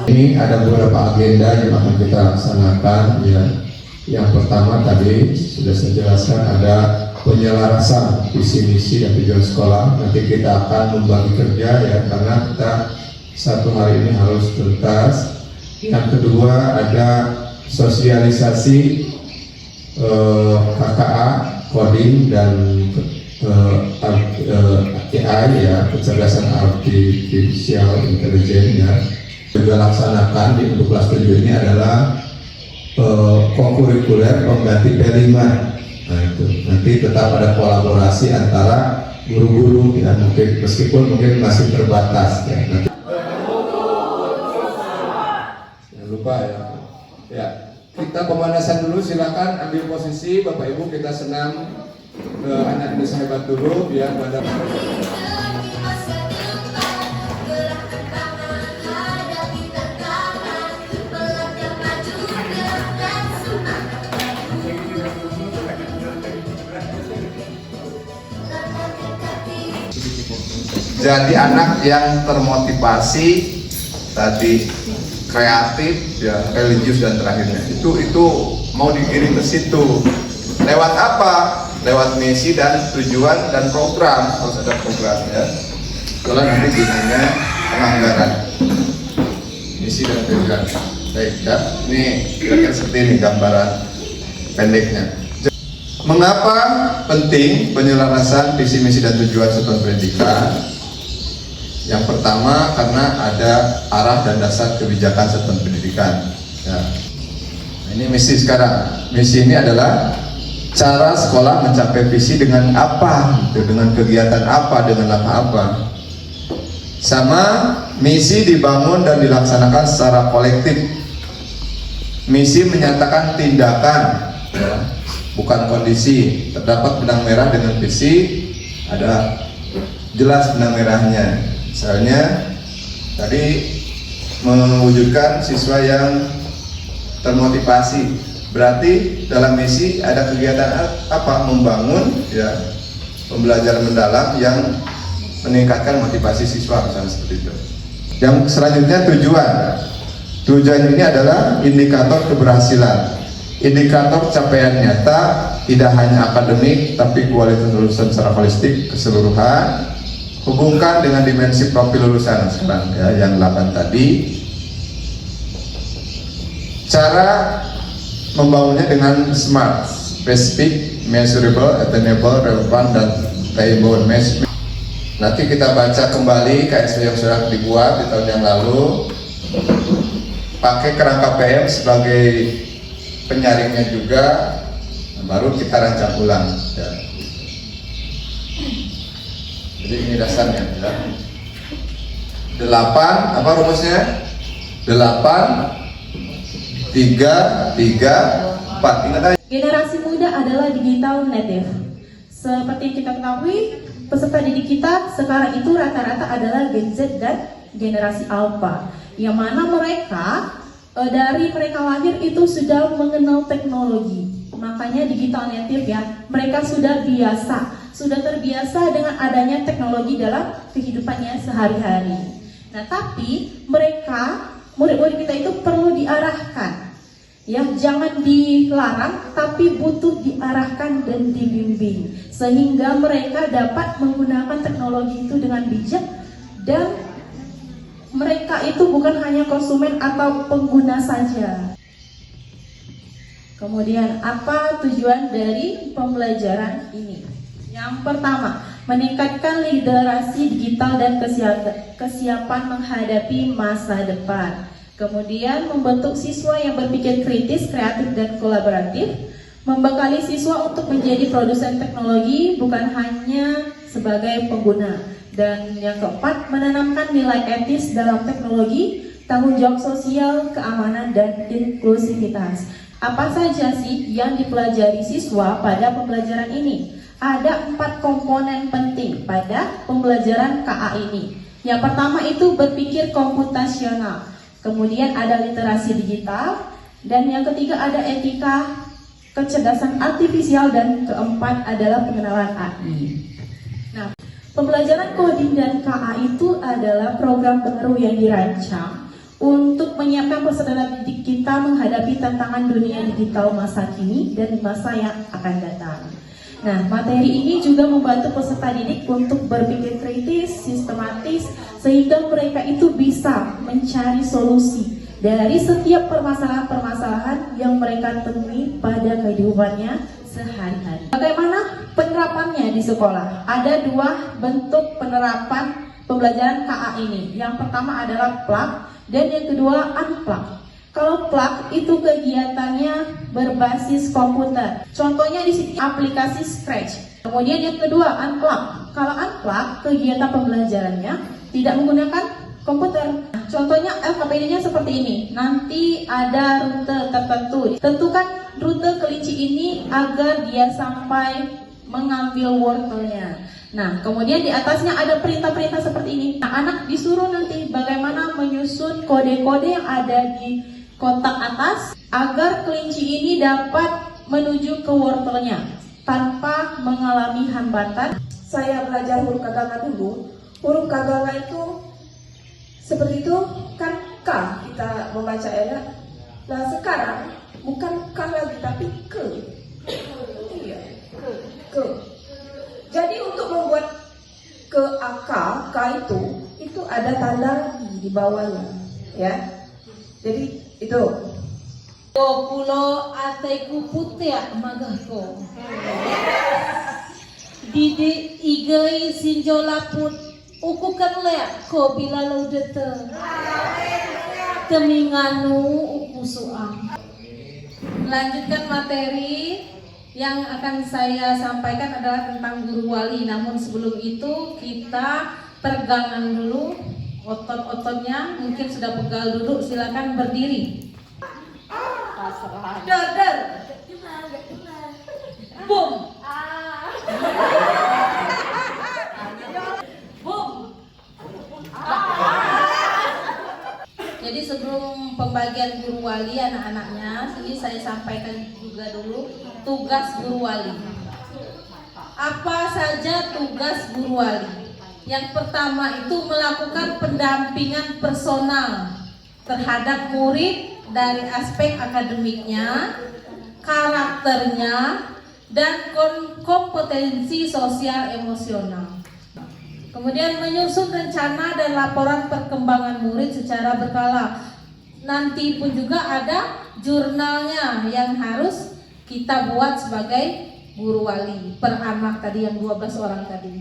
Ini ada beberapa agenda yang akan kita laksanakan ya. Yang pertama tadi sudah saya jelaskan ada penyelarasan visi misi dan tujuan sekolah. Nanti kita akan membagi kerja ya karena kita satu hari ini harus tuntas. Yang kedua ada sosialisasi KKA, coding dan AI ya, kecerdasan artificial intelligence ya. Juga laksanakan di untuk kelas 7 ini adalah kokurikuler pengganti P5. Nah itu nanti tetap ada kolaborasi antara guru-guru ya, mungkin meskipun mungkin masih terbatas ya. Nanti jangan lupa ya. Ya, kita pemanasan dulu, silakan ambil posisi Bapak Ibu, kita senam anak Indonesia hebat dulu biar pada jadi anak yang termotivasi tadi, kreatif ya, religius dan terakhirnya itu mau digiring ke situ lewat apa? Lewat misi dan tujuan dan program, harus ada program ya. Kalau nanti gunanya penganggaran misi dan tujuan. Baik ya, ini kira-kira seperti ini gambaran pendeknya. Mengapa penting penyelarasan visi misi dan tujuan satuan pendidikan? Yang pertama karena ada arah dan dasar kebijakan satuan pendidikan ya. Nah, ini misi sekarang. Misi ini adalah cara sekolah mencapai visi dengan apa, dengan kegiatan apa, dengan apa. Sama misi dibangun dan dilaksanakan secara kolektif. Misi menyatakan tindakan ya, bukan kondisi. Terdapat benang merah dengan visi, ada jelas benang merahnya. Misalnya tadi mewujudkan siswa yang termotivasi, berarti dalam misi ada kegiatan apa? Membangun ya pembelajaran mendalam yang meningkatkan motivasi siswa, misalnya seperti itu. Yang selanjutnya tujuan ini adalah indikator keberhasilan, indikator capaian nyata, tidak hanya akademik tapi kualitas lulusan secara holistik keseluruhan. Hubungkan dengan dimensi profil lulusan sekarang ya, yang 8 tadi. Cara membangunnya dengan SMART, specific, measurable, attainable, relevant, dan time-bound. Nanti kita baca kembali KSP yang sudah dibuat di tahun yang lalu, pakai kerangka PM sebagai penyaringnya juga, baru kita rancang ulang ya. Jadi ini dasarnya ya. 8 apa rumusnya? 8 3 3 4. Ingat aja. Generasi muda adalah digital native. Seperti kita ketahui, peserta didik kita sekarang itu rata-rata adalah Gen Z dan generasi Alpha, yang mana mereka dari mereka lahir itu sudah mengenal teknologi. Makanya digital native ya, mereka sudah terbiasa dengan adanya teknologi dalam kehidupannya sehari-hari. Nah, tapi mereka, murid-murid kita itu perlu diarahkan. Ya, jangan dilarang, tapi butuh diarahkan dan dibimbing sehingga mereka dapat menggunakan teknologi itu dengan bijak, dan mereka itu bukan hanya konsumen atau pengguna saja. Kemudian, apa tujuan dari pembelajaran ini? Yang pertama, meningkatkan literasi digital dan kesiapan menghadapi masa depan. Kemudian, membentuk siswa yang berpikir kritis, kreatif, dan kolaboratif. Membekali siswa untuk menjadi produsen teknologi, bukan hanya sebagai pengguna. Dan yang keempat, menanamkan nilai etis dalam teknologi, tanggung jawab sosial, keamanan, dan inklusivitas. Apa saja sih yang dipelajari siswa pada pembelajaran ini? Ada 4 komponen penting pada pembelajaran KA ini. Yang pertama itu berpikir komputasional, kemudian ada literasi digital, dan yang ketiga ada etika kecerdasan artifisial, dan keempat adalah pengenalan AI. Pembelajaran coding dan KA itu adalah program baru yang dirancang untuk menyiapkan peserta didik kita menghadapi tantangan dunia digital masa kini dan masa yang akan datang. Nah, materi ini juga membantu peserta didik untuk berpikir kritis, sistematis, sehingga mereka itu bisa mencari solusi dari setiap permasalahan-permasalahan yang mereka temui pada kehidupannya sehari-hari. Bagaimana penerapannya di sekolah? Ada dua bentuk penerapan pembelajaran KA ini. Yang pertama adalah plug dan yang kedua unplug. Kalau plug itu kegiatannya berbasis komputer. Contohnya di sini aplikasi Scratch. Kemudian yang kedua unplug. Kalau unplug kegiatan pembelajarannya tidak menggunakan komputer. Contohnya LKPD-nya seperti ini. Nanti ada rute tertentu. Tentukan rute kelinci ini agar dia sampai mengambil wortelnya. Nah, kemudian di atasnya ada perintah-perintah seperti ini. Nah, anak disuruh nanti bagaimana menyusun kode-kode yang ada di kotak atas agar kelinci ini dapat menuju ke wortelnya tanpa mengalami hambatan. Saya belajar huruf kaganga dulu. Huruf kaganga itu seperti itu kan K kita membaca ya. Nah sekarang bukan K lagi tapi ke. Iya, ke. Jadi untuk membuat ke AK, K itu ada tanda di bawahnya, ya. Jadi itu. Pulo ateku putih magahko. Didi igei sinjolaput ukukan lek ko bila lo dete. Teminganu ukusuang. Melanjutkan materi yang akan saya sampaikan adalah tentang guru wali. Namun sebelum itu kita pegangan dulu otot-ototnya. Mungkin sudah pegal duduk, silakan berdiri. Dor. Boom. Boom. Jadi sebelum pembagian guru wali anak-anaknya, ini saya sampaikan juga dulu tugas guru wali. Apa saja tugas guru wali? Yang pertama itu melakukan pendampingan personal terhadap murid dari aspek akademiknya, karakternya, dan kompetensi sosial emosional. Kemudian menyusun rencana dan laporan perkembangan murid secara berkala. Nanti pun juga ada jurnalnya yang harus kita buat sebagai guru wali per anak tadi yang 12 orang tadi.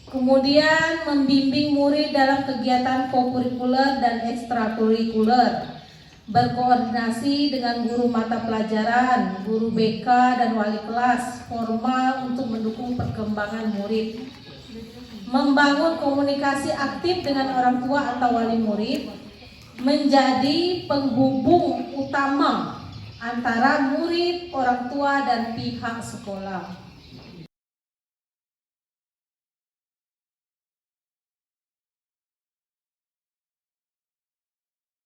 Kemudian membimbing murid dalam kegiatan kokurikuler dan ekstrakurikuler. Berkoordinasi dengan guru mata pelajaran, guru BK dan wali kelas formal untuk mendukung perkembangan murid. Membangun komunikasi aktif dengan orang tua atau wali murid menjadi penghubung utama antara murid, orang tua, dan pihak sekolah.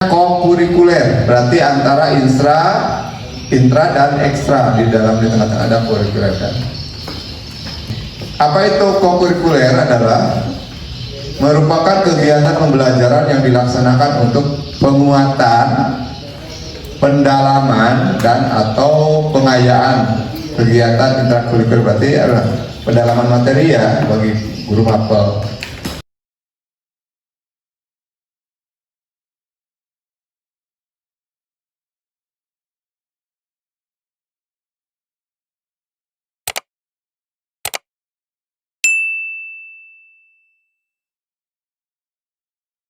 Kokurikuler berarti antara intra dan ekstra, di tengah-tengah ada kurikuler kan. Apa itu kokurikuler? Adalah merupakan kegiatan pembelajaran yang dilaksanakan untuk penguatan, pendalaman, dan atau pengayaan kegiatan intrakurikuler. Berarti adalah pendalaman materi ya bagi guru mapel.